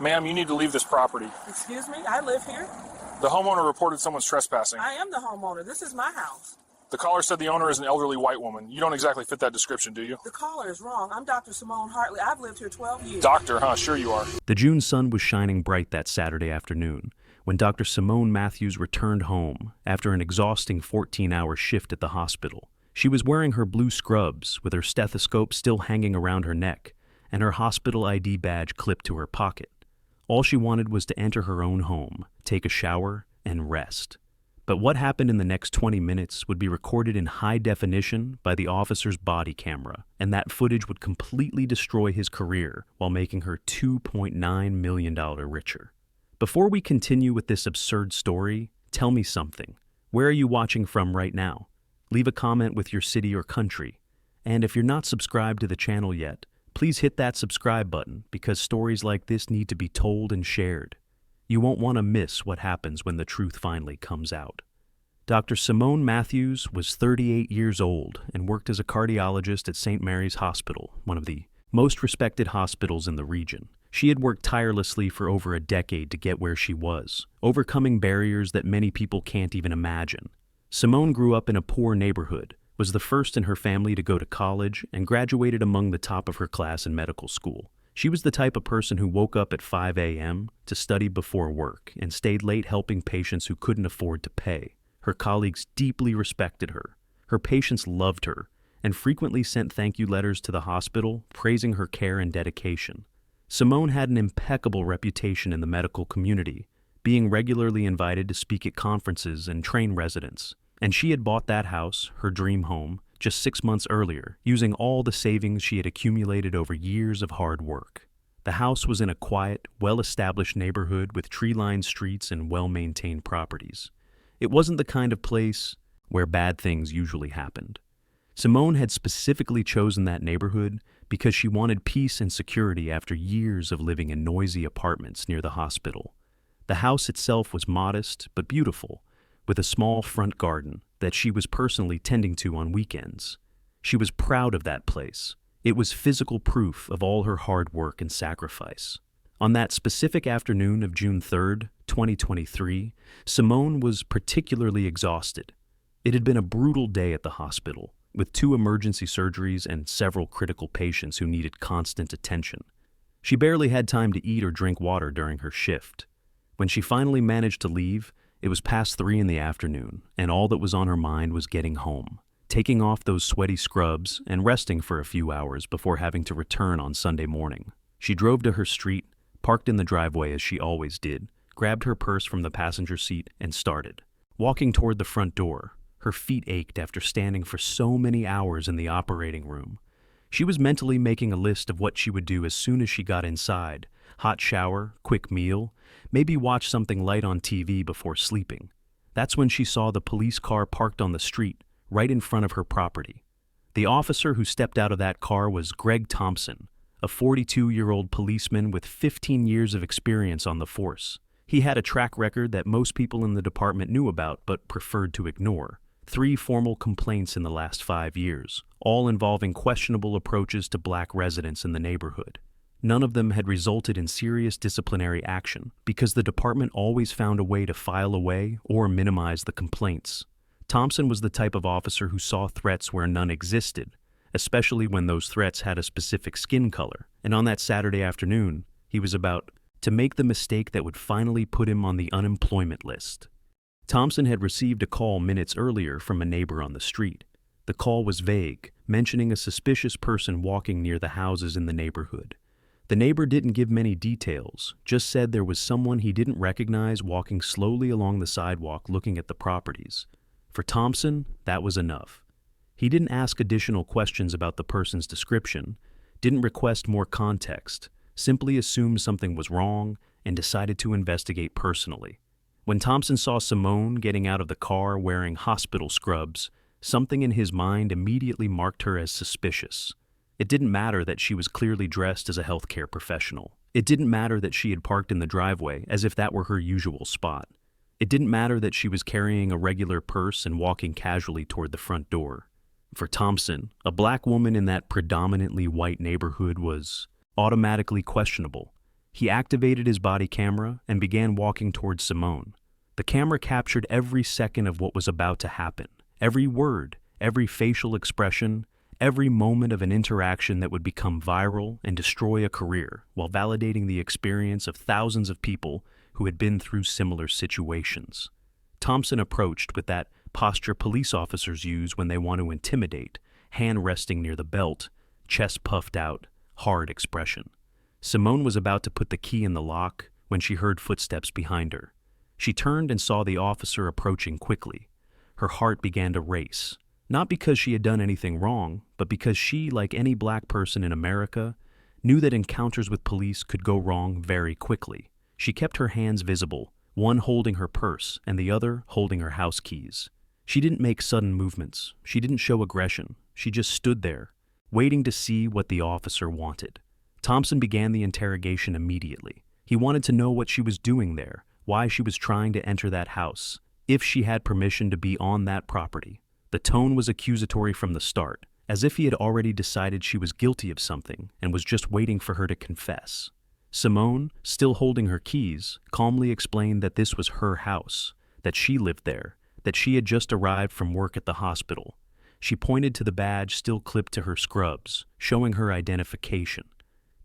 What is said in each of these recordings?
Ma'am, you need to leave this property. Excuse me? I live here. The homeowner reported someone's trespassing. I am the homeowner. This is my house. The caller said the owner is an elderly white woman. You don't exactly fit that description, do you? The caller is wrong. I'm Dr. Simone Hartley. I've lived here 12 years. Doctor, huh? Sure you are. The June sun was shining bright that Saturday afternoon when Dr. Simone Matthews returned home after an exhausting 14-hour shift at the hospital. She was wearing her blue scrubs with her stethoscope still hanging around her neck and her hospital ID badge clipped to her pocket. All she wanted was to enter her own home, take a shower, and rest. But what happened in the next 20 minutes would be recorded in high definition by the officer's body camera, and that footage would completely destroy his career while making her $2.9 million richer. Before we continue with this absurd story, tell me something. Where are you watching from right now? Leave a comment with your city or country. And if you're not subscribed to the channel yet, please hit that subscribe button because stories like this need to be told and shared. You won't want to miss what happens when the truth finally comes out. Dr. Simone Matthews was 38 years old and worked as a cardiologist at St. Mary's Hospital, one of the most respected hospitals in the region. She had worked tirelessly for over a decade to get where she was, overcoming barriers that many people can't even imagine. Simone grew up in a poor neighborhood, was the first in her family to go to college, and graduated among the top of her class in medical school. She was the type of person who woke up at 5 a.m. to study before work and stayed late helping patients who couldn't afford to pay. Her colleagues deeply respected her. Her patients loved her and frequently sent thank you letters to the hospital praising her care and dedication. Simone had an impeccable reputation in the medical community, being regularly invited to speak at conferences and train residents. And she had bought that house, her dream home, just 6 months earlier, using all the savings she had accumulated over years of hard work. The house was in a quiet, well-established neighborhood with tree-lined streets and well-maintained properties. It wasn't the kind of place where bad things usually happened. Simone had specifically chosen that neighborhood because she wanted peace and security after years of living in noisy apartments near the hospital. The house itself was modest but beautiful, with a small front garden that she was personally tending to on weekends. She was proud of that place. It was physical proof of all her hard work and sacrifice. On that specific afternoon of June 3rd, 2023, Simone was particularly exhausted. It had been a brutal day at the hospital, with 2 emergency surgeries and several critical patients who needed constant attention. She barely had time to eat or drink water during her shift. When she finally managed to leave, it was past 3 in the afternoon, and all that was on her mind was getting home, taking off those sweaty scrubs and resting for a few hours before having to return on Sunday morning. She drove to her street, parked in the driveway as she always did, grabbed her purse from the passenger seat, and started. Walking toward the front door, her feet ached after standing for so many hours in the operating room. She was mentally making a list of what she would do as soon as she got inside: hot shower, quick meal, maybe watch something light on TV before sleeping. That's when she saw the police car parked on the street, right in front of her property. The officer who stepped out of that car was Greg Thompson, a 42-year-old policeman with 15 years of experience on the force. He had a track record that most people in the department knew about but preferred to ignore. 3 formal complaints in the last 5 years, all involving questionable approaches to black residents in the neighborhood. None of them had resulted in serious disciplinary action because the department always found a way to file away or minimize the complaints. Thompson was the type of officer who saw threats where none existed, especially when those threats had a specific skin color. And on that Saturday afternoon, he was about to make the mistake that would finally put him on the unemployment list. Thompson had received a call minutes earlier from a neighbor on the street. The call was vague, mentioning a suspicious person walking near the houses in the neighborhood. The neighbor didn't give many details, just said there was someone he didn't recognize walking slowly along the sidewalk looking at the properties. For Thompson, that was enough. He didn't ask additional questions about the person's description, didn't request more context, simply assumed something was wrong and decided to investigate personally. When Thompson saw Simone getting out of the car wearing hospital scrubs, something in his mind immediately marked her as suspicious. It didn't matter that she was clearly dressed as a healthcare professional. It didn't matter that she had parked in the driveway as if that were her usual spot. It didn't matter that she was carrying a regular purse and walking casually toward the front door. For Thompson, a black woman in that predominantly white neighborhood was automatically questionable. He activated his body camera and began walking towards Simone. The camera captured every second of what was about to happen, every word, every facial expression, every moment of an interaction that would become viral and destroy a career, while validating the experience of thousands of people who had been through similar situations. Thompson approached with that posture police officers use when they want to intimidate, hand resting near the belt, chest puffed out, hard expression. Simone was about to put the key in the lock when she heard footsteps behind her. She turned and saw the officer approaching quickly. Her heart began to race, not because she had done anything wrong, but because she, like any black person in America, knew that encounters with police could go wrong very quickly. She kept her hands visible, one holding her purse and the other holding her house keys. She didn't make sudden movements. She didn't show aggression. She just stood there, waiting to see what the officer wanted. Thompson began the interrogation immediately. He wanted to know what she was doing there, why she was trying to enter that house, if she had permission to be on that property. The tone was accusatory from the start, as if he had already decided she was guilty of something and was just waiting for her to confess. Simone, still holding her keys, calmly explained that this was her house, that she lived there, that she had just arrived from work at the hospital. She pointed to the badge still clipped to her scrubs, showing her identification.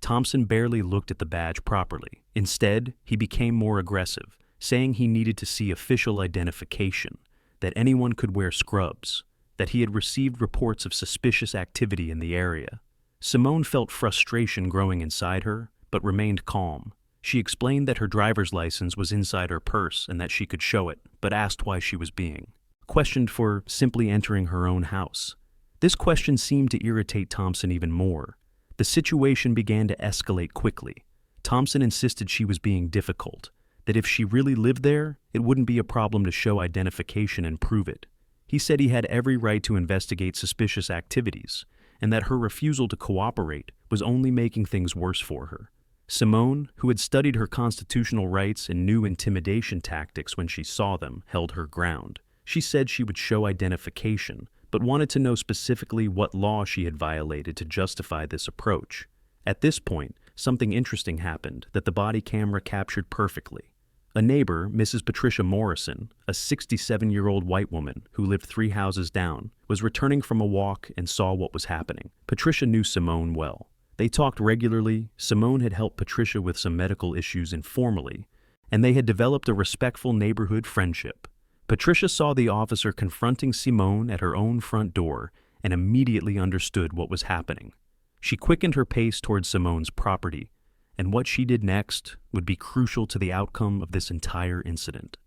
Thompson barely looked at the badge properly. Instead, he became more aggressive, saying he needed to see official identification, that anyone could wear scrubs, that he had received reports of suspicious activity in the area. Simone felt frustration growing inside her, but remained calm. She explained that her driver's license was inside her purse and that she could show it, but asked why she was being questioned for simply entering her own house. This question seemed to irritate Thompson even more. The situation began to escalate quickly. Thompson insisted she was being difficult, that if she really lived there, it wouldn't be a problem to show identification and prove it. He said he had every right to investigate suspicious activities, and that her refusal to cooperate was only making things worse for her. Simone, who had studied her constitutional rights and knew intimidation tactics when she saw them, held her ground. She said she would show identification, but wanted to know specifically what law she had violated to justify this approach. At this point, something interesting happened that the body camera captured perfectly. A neighbor, Mrs. Patricia Morrison, a 67-year-old white woman who lived 3 houses down, was returning from a walk and saw what was happening. Patricia knew Simone well. They talked regularly. Simone had helped Patricia with some medical issues informally, and they had developed a respectful neighborhood friendship. Patricia saw the officer confronting Simone at her own front door and immediately understood what was happening. She quickened her pace towards Simone's property, and what she did next would be crucial to the outcome of this entire incident.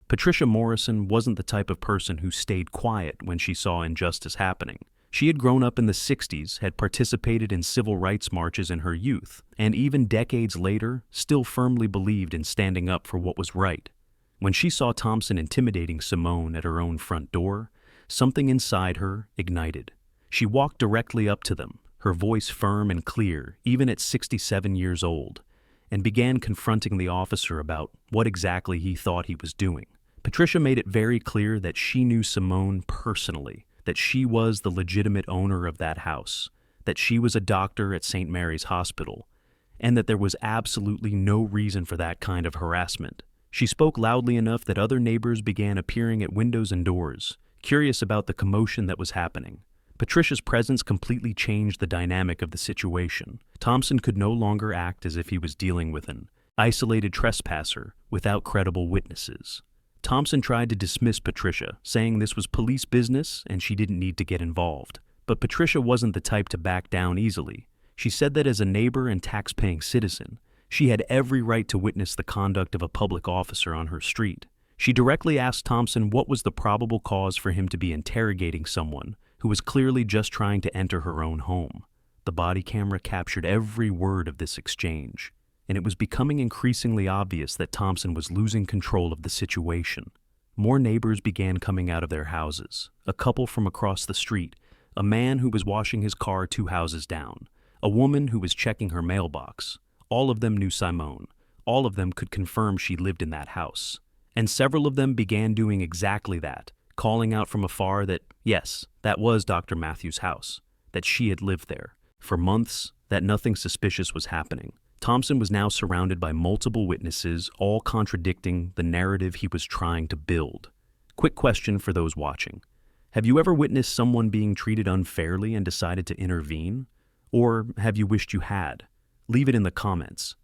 Patricia Morrison wasn't the type of person who stayed quiet when she saw injustice happening. She had grown up in the 60s, had participated in civil rights marches in her youth, and even decades later, still firmly believed in standing up for what was right. When she saw Thompson intimidating Simone at her own front door, something inside her ignited. She walked directly up to them, her voice firm and clear, even at 67 years old, and began confronting the officer about what exactly he thought he was doing. Patricia made it very clear that she knew Simone personally, that she was the legitimate owner of that house, that she was a doctor at St. Mary's Hospital, and that there was absolutely no reason for that kind of harassment. She spoke loudly enough that other neighbors began appearing at windows and doors, curious about the commotion that was happening. Patricia's presence completely changed the dynamic of the situation. Thompson could no longer act as if he was dealing with an isolated trespasser without credible witnesses. Thompson tried to dismiss Patricia, saying this was police business and she didn't need to get involved. But Patricia wasn't the type to back down easily. She said that as a neighbor and tax-paying citizen, she had every right to witness the conduct of a public officer on her street. She directly asked Thompson what was the probable cause for him to be interrogating someone who was clearly just trying to enter her own home. The body camera captured every word of this exchange, and it was becoming increasingly obvious that Thompson was losing control of the situation. More neighbors began coming out of their houses. A couple from across the street, a man who was washing his car 2 houses down, a woman who was checking her mailbox. All of them knew Simone. All of them could confirm she lived in that house. And several of them began doing exactly that, calling out from afar that, yes, that was Dr. Matthews' house, that she had lived there. For months, that nothing suspicious was happening. Thompson was now surrounded by multiple witnesses, all contradicting the narrative he was trying to build. Quick question for those watching. Have you ever witnessed someone being treated unfairly and decided to intervene? Or have you wished you had? Leave it in the comments.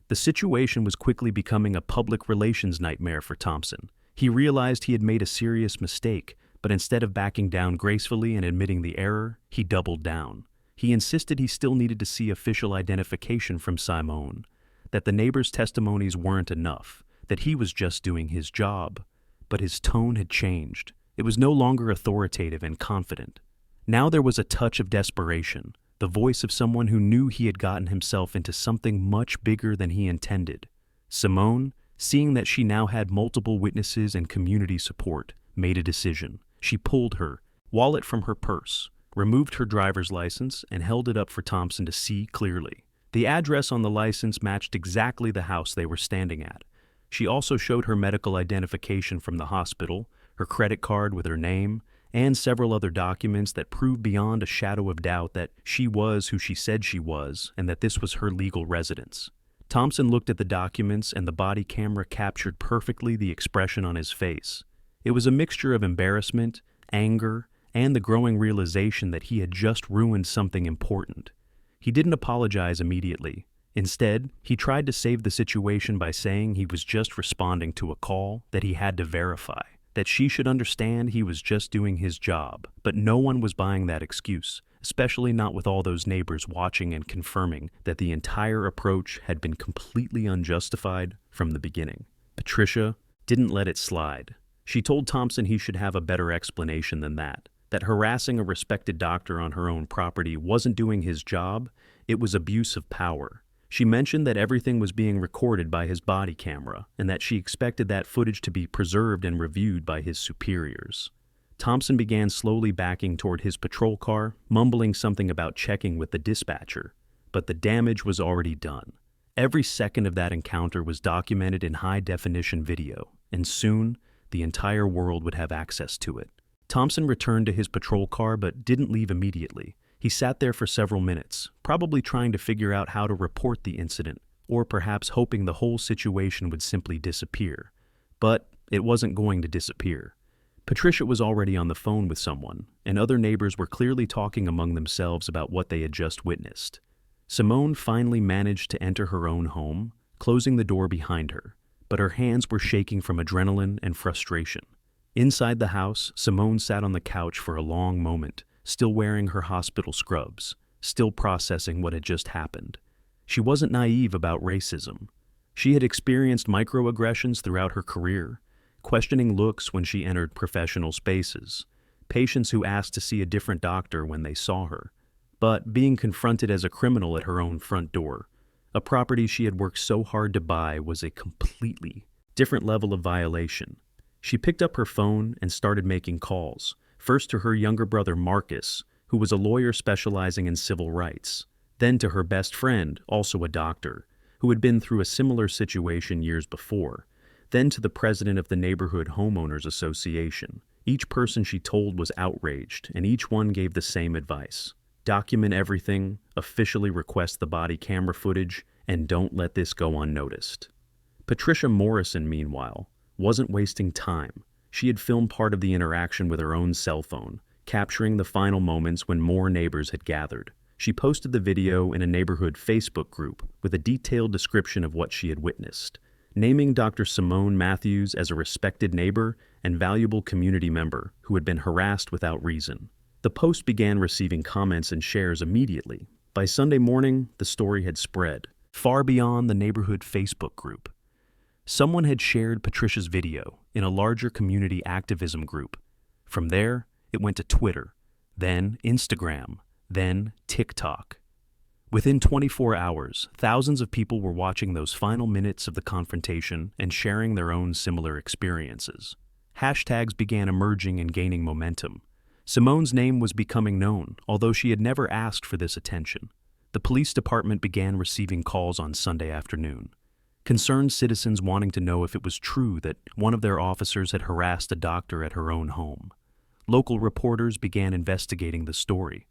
The situation was quickly becoming a public relations nightmare for Thompson. He realized he had made a serious mistake, but instead of backing down gracefully and admitting the error, he doubled down. He insisted he still needed to see official identification from Simone, that the neighbors' testimonies weren't enough, that he was just doing his job. But his tone had changed. It was no longer authoritative and confident. Now there was a touch of desperation, the voice of someone who knew he had gotten himself into something much bigger than he intended. Simone, seeing that she now had multiple witnesses and community support, made a decision. She pulled her wallet from her purse, removed her driver's license, and held it up for Thompson to see clearly. The address on the license matched exactly the house they were standing at. She also showed her medical identification from the hospital, her credit card with her name, and several other documents that proved beyond a shadow of doubt that she was who she said she was and that this was her legal residence. Thompson looked at the documents, and the body camera captured perfectly the expression on his face. It was a mixture of embarrassment, anger, and the growing realization that he had just ruined something important. He didn't apologize immediately. Instead, he tried to save the situation by saying he was just responding to a call that he had to verify, that she should understand he was just doing his job. But no one was buying that excuse, especially not with all those neighbors watching and confirming that the entire approach had been completely unjustified from the beginning. Patricia didn't let it slide. She told Thompson he should have a better explanation than that harassing a respected doctor on her own property wasn't doing his job, it was abuse of power. She mentioned that everything was being recorded by his body camera and that she expected that footage to be preserved and reviewed by his superiors. Thompson began slowly backing toward his patrol car, mumbling something about checking with the dispatcher. But the damage was already done. Every second of that encounter was documented in high-definition video, and soon the entire world would have access to it. Thompson returned to his patrol car but didn't leave immediately. He sat there for several minutes, probably trying to figure out how to report the incident, or perhaps hoping the whole situation would simply disappear. But it wasn't going to disappear. Patricia was already on the phone with someone, and other neighbors were clearly talking among themselves about what they had just witnessed. Simone finally managed to enter her own home, closing the door behind her, but her hands were shaking from adrenaline and frustration. Inside the house, Simone sat on the couch for a long moment, still wearing her hospital scrubs, still processing what had just happened. She wasn't naive about racism. She had experienced microaggressions throughout her career, questioning looks when she entered professional spaces, patients who asked to see a different doctor when they saw her, but being confronted as a criminal at her own front door. A property she had worked so hard to buy was a completely different level of violation. She picked up her phone and started making calls, first to her younger brother Marcus, who was a lawyer specializing in civil rights, then to her best friend, also a doctor, who had been through a similar situation years before, then to the president of the Neighborhood Homeowners Association. Each person she told was outraged, and each one gave the same advice. Document everything, officially request the body camera footage, and don't let this go unnoticed. Patricia Morrison, meanwhile, wasn't wasting time. She had filmed part of the interaction with her own cell phone, capturing the final moments when more neighbors had gathered. She posted the video in a neighborhood Facebook group with a detailed description of what she had witnessed, naming Dr. Simone Matthews as a respected neighbor and valuable community member who had been harassed without reason. The post began receiving comments and shares immediately. By Sunday morning, the story had spread, far beyond the neighborhood Facebook group. Someone had shared Patricia's video in a larger community activism group. From there, it went to Twitter, then Instagram, then TikTok. Within 24 hours, thousands of people were watching those final minutes of the confrontation and sharing their own similar experiences. Hashtags began emerging and gaining momentum. Simone's name was becoming known, although she had never asked for this attention. The police department began receiving calls on Sunday afternoon. Concerned citizens wanting to know if it was true that one of their officers had harassed a doctor at her own home. Local reporters began investigating the story.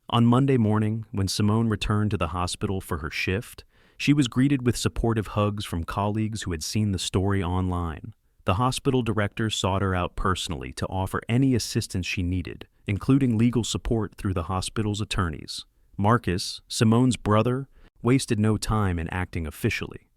On Monday morning, when Simone returned to the hospital for her shift, She was greeted with supportive hugs from colleagues who had seen the story online. The hospital director sought her out personally to offer any assistance she needed, including legal support through the hospital's attorneys. Marcus, Simone's brother, wasted no time in acting officially.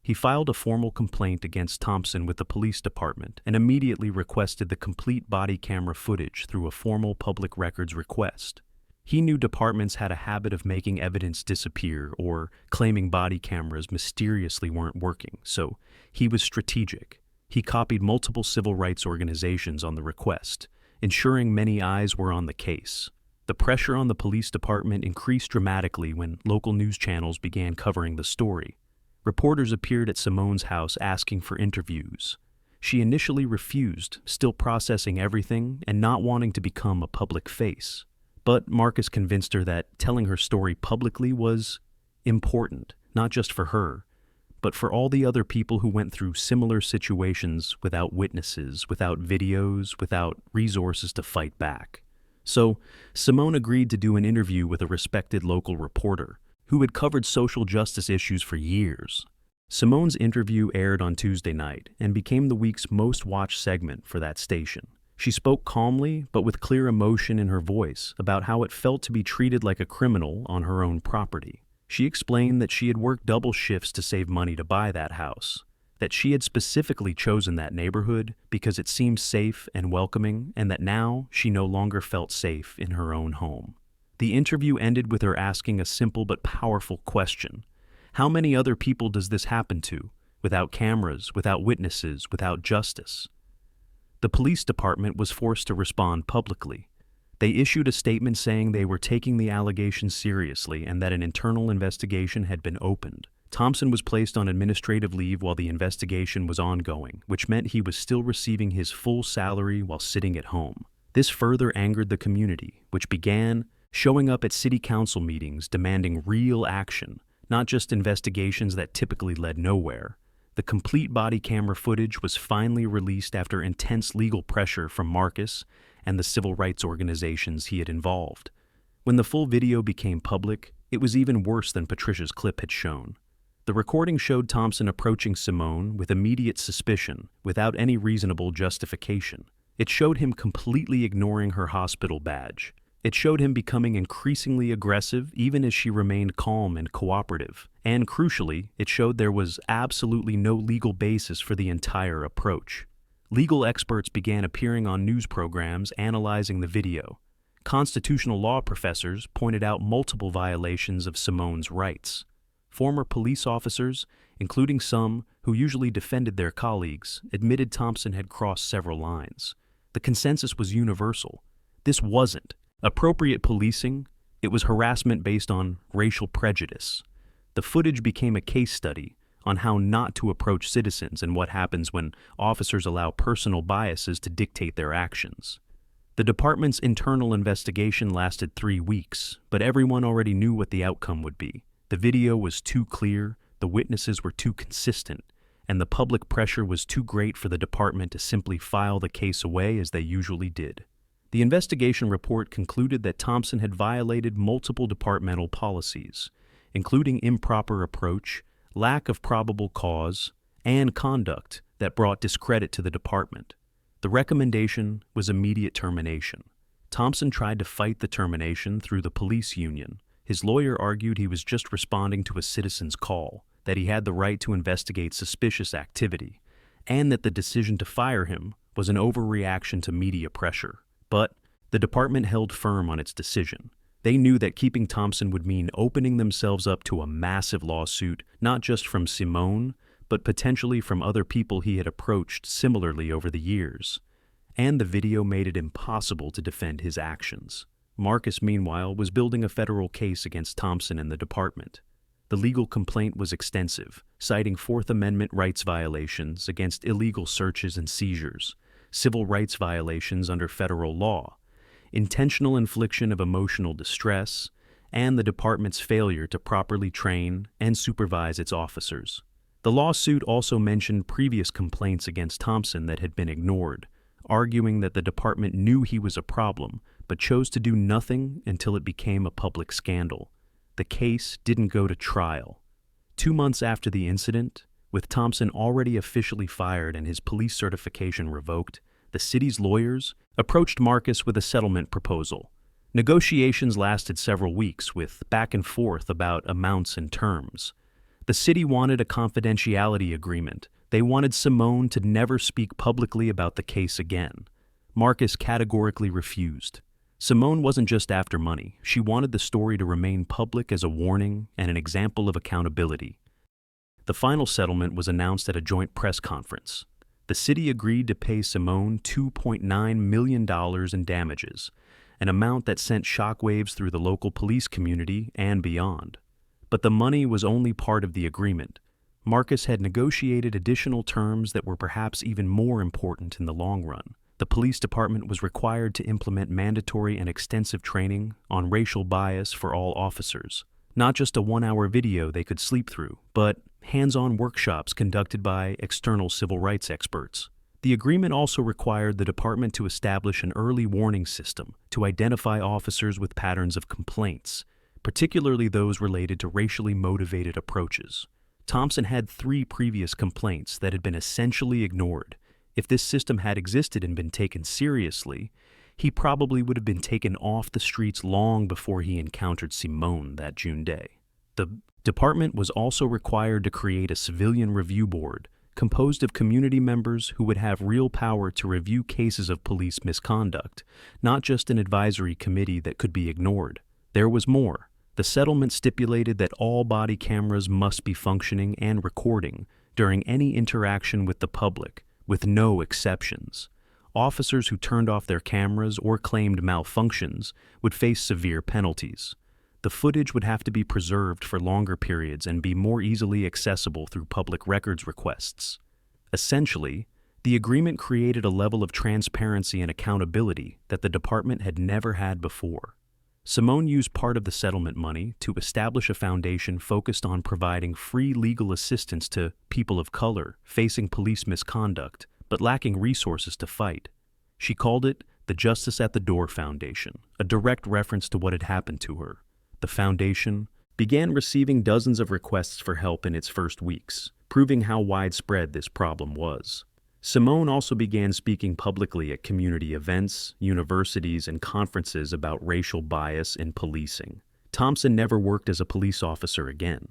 He filed a formal complaint against Thompson with the police department and immediately requested the complete body camera footage through a formal public records request. He knew departments had a habit of making evidence disappear or claiming body cameras mysteriously weren't working, so he was strategic. He copied multiple civil rights organizations on the request, ensuring many eyes were on the case. The pressure on the police department increased dramatically when local news channels began covering the story. Reporters appeared at Simone's house asking for interviews. She initially refused, still processing everything and not wanting to become a public face. But Marcus convinced her that telling her story publicly was important, not just for her, but for all the other people who went through similar situations without witnesses, without videos, without resources to fight back. So, Simone agreed to do an interview with a respected local reporter who had covered social justice issues for years. Simone's interview aired on Tuesday night and became the week's most watched segment for that station. She spoke calmly, but with clear emotion in her voice, about how it felt to be treated like a criminal on her own property. She explained that she had worked double shifts to save money to buy that house, that she had specifically chosen that neighborhood because it seemed safe and welcoming, and that now she no longer felt safe in her own home. The interview ended with her asking a simple but powerful question. How many other people does this happen to, without cameras, without witnesses, without justice? The police department was forced to respond publicly. They issued a statement saying they were taking the allegations seriously and that an internal investigation had been opened. Thompson was placed on administrative leave while the investigation was ongoing, which meant he was still receiving his full salary while sitting at home. This further angered the community, which began showing up at city council meetings demanding real action, not just investigations that typically led nowhere. The complete body camera footage was finally released after intense legal pressure from Marcus and the civil rights organizations he had involved. When the full video became public, it was even worse than Patricia's clip had shown. The recording showed Thompson approaching Simone with immediate suspicion, without any reasonable justification. It showed him completely ignoring her hospital badge. It showed him becoming increasingly aggressive even as she remained calm and cooperative. And crucially, it showed there was absolutely no legal basis for the entire approach. Legal experts began appearing on news programs analyzing the video. Constitutional law professors pointed out multiple violations of Simone's rights. Former police officers, including some who usually defended their colleagues, admitted Thompson had crossed several lines. The consensus was universal. This wasn't appropriate policing, it was harassment based on racial prejudice. The footage became a case study on how not to approach citizens and what happens when officers allow personal biases to dictate their actions. The department's internal investigation lasted 3 weeks, but everyone already knew what the outcome would be. The video was too clear, the witnesses were too consistent, and the public pressure was too great for the department to simply file the case away as they usually did. The investigation report concluded that Thompson had violated multiple departmental policies, including improper approach, lack of probable cause, and conduct that brought discredit to the department. The recommendation was immediate termination. Thompson tried to fight the termination through the police union. His lawyer argued he was just responding to a citizen's call, that he had the right to investigate suspicious activity, and that the decision to fire him was an overreaction to media pressure. But the department held firm on its decision. They knew that keeping Thompson would mean opening themselves up to a massive lawsuit, not just from Simone, but potentially from other people he had approached similarly over the years. And the video made it impossible to defend his actions. Marcus, meanwhile, was building a federal case against Thompson and the department. The legal complaint was extensive, citing Fourth Amendment rights violations against illegal searches and seizures, civil rights violations under federal law, intentional infliction of emotional distress, and the department's failure to properly train and supervise its officers. The lawsuit also mentioned previous complaints against Thompson that had been ignored, arguing that the department knew he was a problem, but chose to do nothing until it became a public scandal. The case didn't go to trial. 2 months after the incident, with Thompson already officially fired and his police certification revoked, the city's lawyers approached Marcus with a settlement proposal. Negotiations lasted several weeks, with back and forth about amounts and terms. The city wanted a confidentiality agreement. They wanted Simone to never speak publicly about the case again. Marcus categorically refused. Simone wasn't just after money. She wanted the story to remain public as a warning and an example of accountability. The final settlement was announced at a joint press conference. The city agreed to pay Simone $2.9 million in damages, an amount that sent shockwaves through the local police community and beyond. But the money was only part of the agreement. Marcus had negotiated additional terms that were perhaps even more important in the long run. The police department was required to implement mandatory and extensive training on racial bias for all officers. Not just a 1-hour video they could sleep through, but hands-on workshops conducted by external civil rights experts. The agreement also required the department to establish an early warning system to identify officers with patterns of complaints, particularly those related to racially motivated approaches. Thompson had 3 previous complaints that had been essentially ignored. If this system had existed and been taken seriously, he probably would have been taken off the streets long before he encountered Simone that June day. The department was also required to create a civilian review board composed of community members who would have real power to review cases of police misconduct, not just an advisory committee that could be ignored. There was more. The settlement stipulated that all body cameras must be functioning and recording during any interaction with the public, with no exceptions. Officers who turned off their cameras or claimed malfunctions would face severe penalties. The footage would have to be preserved for longer periods and be more easily accessible through public records requests. Essentially, the agreement created a level of transparency and accountability that the department had never had before. Simone used part of the settlement money to establish a foundation focused on providing free legal assistance to people of color facing police misconduct but lacking resources to fight. She called it the Justice at the Door Foundation, a direct reference to what had happened to her. The foundation began receiving dozens of requests for help in its first weeks, proving how widespread this problem was. Simone also began speaking publicly at community events, universities, and conferences about racial bias in policing. Thompson never worked as a police officer again.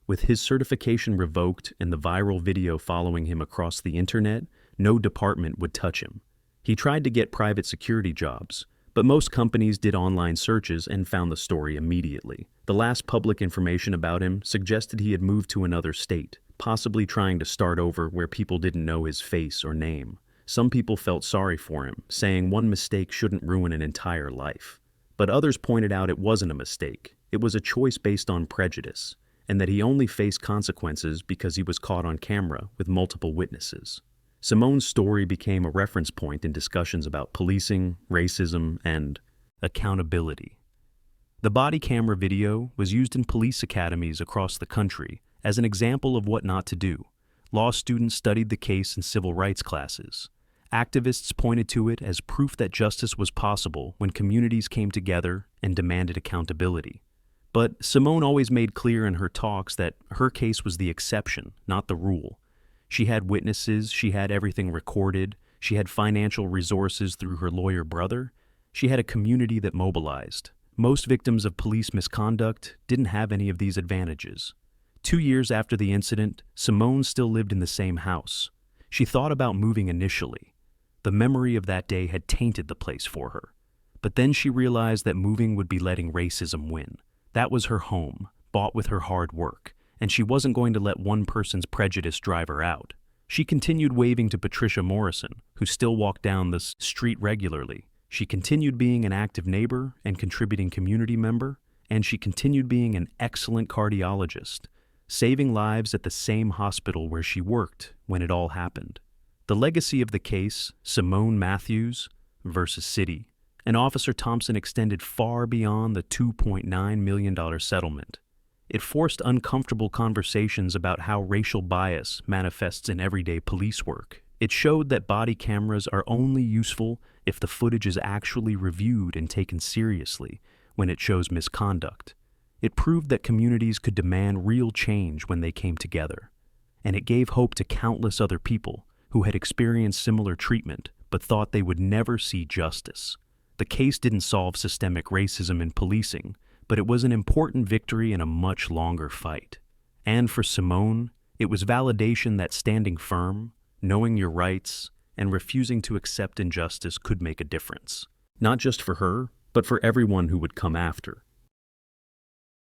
With his certification revoked and the viral video following him across the internet, no department would touch him. He tried to get private security jobs, but most companies did online searches and found the story immediately. The last public information about him suggested he had moved to another state, possibly trying to start over where people didn't know his face or name. Some people felt sorry for him, saying one mistake shouldn't ruin an entire life. But others pointed out it wasn't a mistake. It was a choice based on prejudice, and that he only faced consequences because he was caught on camera with multiple witnesses. Simone's story became a reference point in discussions about policing, racism, and accountability. The body camera video was used in police academies across the country as an example of what not to do. Law students studied the case in civil rights classes. Activists pointed to it as proof that justice was possible when communities came together and demanded accountability. But Simone always made clear in her talks that her case was the exception, not the rule. She had witnesses, she had everything recorded, she had financial resources through her lawyer brother, she had a community that mobilized. Most victims of police misconduct didn't have any of these advantages. 2 years after the incident, Simone still lived in the same house. She thought about moving initially. The memory of that day had tainted the place for her. But then she realized that moving would be letting racism win. That was her home, bought with her hard work, and she wasn't going to let one person's prejudice drive her out. She continued waving to Patricia Morrison, who still walked down the street regularly. She continued being an active neighbor and contributing community member, and she continued being an excellent cardiologist, saving lives at the same hospital where she worked when it all happened. The legacy of the case, Simone Matthews versus City, and Officer Thompson extended far beyond the $2.9 million settlement. It forced uncomfortable conversations about how racial bias manifests in everyday police work. It showed that body cameras are only useful if the footage is actually reviewed and taken seriously when it shows misconduct. It proved that communities could demand real change when they came together. And it gave hope to countless other people who had experienced similar treatment but thought they would never see justice. The case didn't solve systemic racism in policing, but it was an important victory in a much longer fight. And for Simone, it was validation that standing firm, knowing your rights, and refusing to accept injustice could make a difference. Not just for her, but for everyone who would come after.